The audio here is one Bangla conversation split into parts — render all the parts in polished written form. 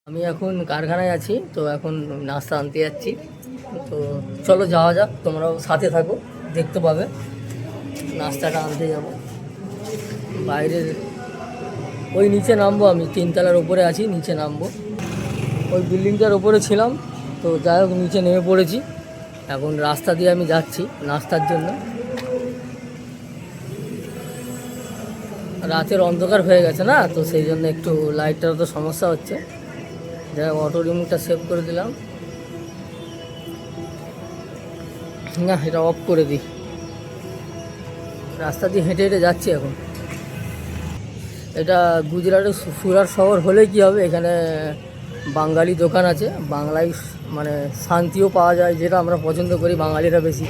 আমি এখন কারখানায় আছি, তো এখন নাস্তা আনতে যাচ্ছি। তো চলো যাওয়া যাক, তোমরাও সাথে থাকো, দেখতে পাবে। নাস্তাটা আনতে যাব বাইরের, ওই নিচে নামবো। আমি 3তলার ওপরে আছি, নিচে নামবো। ওই বিল্ডিংটার ওপরে ছিলাম, তো যাই হোক নিচে নেমে পড়েছি। এখন রাস্তা দিয়ে আমি যাচ্ছি নাস্তার জন্য। রাতের অন্ধকার হয়ে গেছে না, তো সেই জন্য একটু লাইটটারও তো সমস্যা হচ্ছে। যাই হোক অটো রিমোটটা সেভ করে দিলাম, না এটা অফ করে দিই। রাস্তা দিয়ে হেঁটে হেঁটে যাচ্ছি এখন। এটা গুজরাটের সুরাট শহর হলে কি হবে, এখানে বাঙালি দোকান আছে। বাংলায় মানে শান্তিও পাওয়া যায়, যেটা আমরা পছন্দ করি বাঙালিরা বেশি।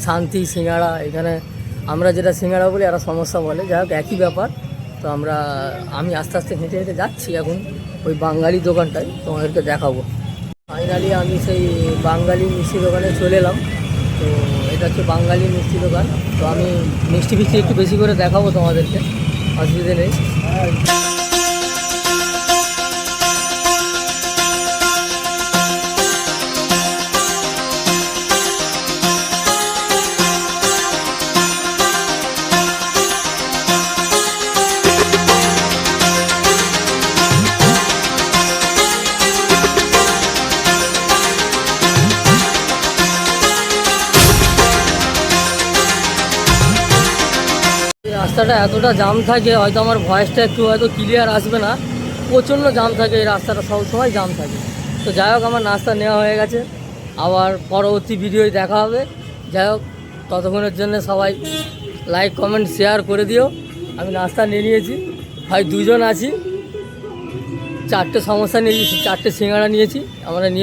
শান্তি, সিঙ্গাড়া। এখানে আমরা যেটা সিঙ্গাড়া বলি, এরা সমস্যা বলে। যাই হোক একই ব্যাপার। তো আমি আস্তে আস্তে হেঁটে হেঁটে যাচ্ছি এখন ওই বাঙালি দোকানটায়, তোমাদেরকে দেখাবো। ফাইনালি আমি সেই বাঙালি মিষ্টি দোকানে চলে এলাম। তো এটা হচ্ছে বাঙালি মিষ্টি দোকান। তো আমি মিষ্টি ফিষ্টি একটু বেশি করে দেখাবো তোমাদেরকে, অসুবিধে নেই। রাস্তাটা এতটা জাম থাকে, হয়তো আমার ভয়েসটা একটু হয়তো ক্লিয়ার আসবে না। প্রচণ্ড জাম থাকে এই রাস্তাটা, সবসময় জাম থাকে। তো যাই হোক আমার নাস্তা নেওয়া হয়ে গেছে, আবার পরবর্তী ভিডিওয় দেখা হবে। যাই হোক ততক্ষণের জন্য সবাই লাইক কমেন্ট শেয়ার করে দিও। আমি নাস্তা নিয়ে নিয়েছি, ভাই 2জন আছি। 4টে সমস্যা নিয়েছি, 4টে সিঙ্গাড়া নিয়েছি আমরা নিয়ে।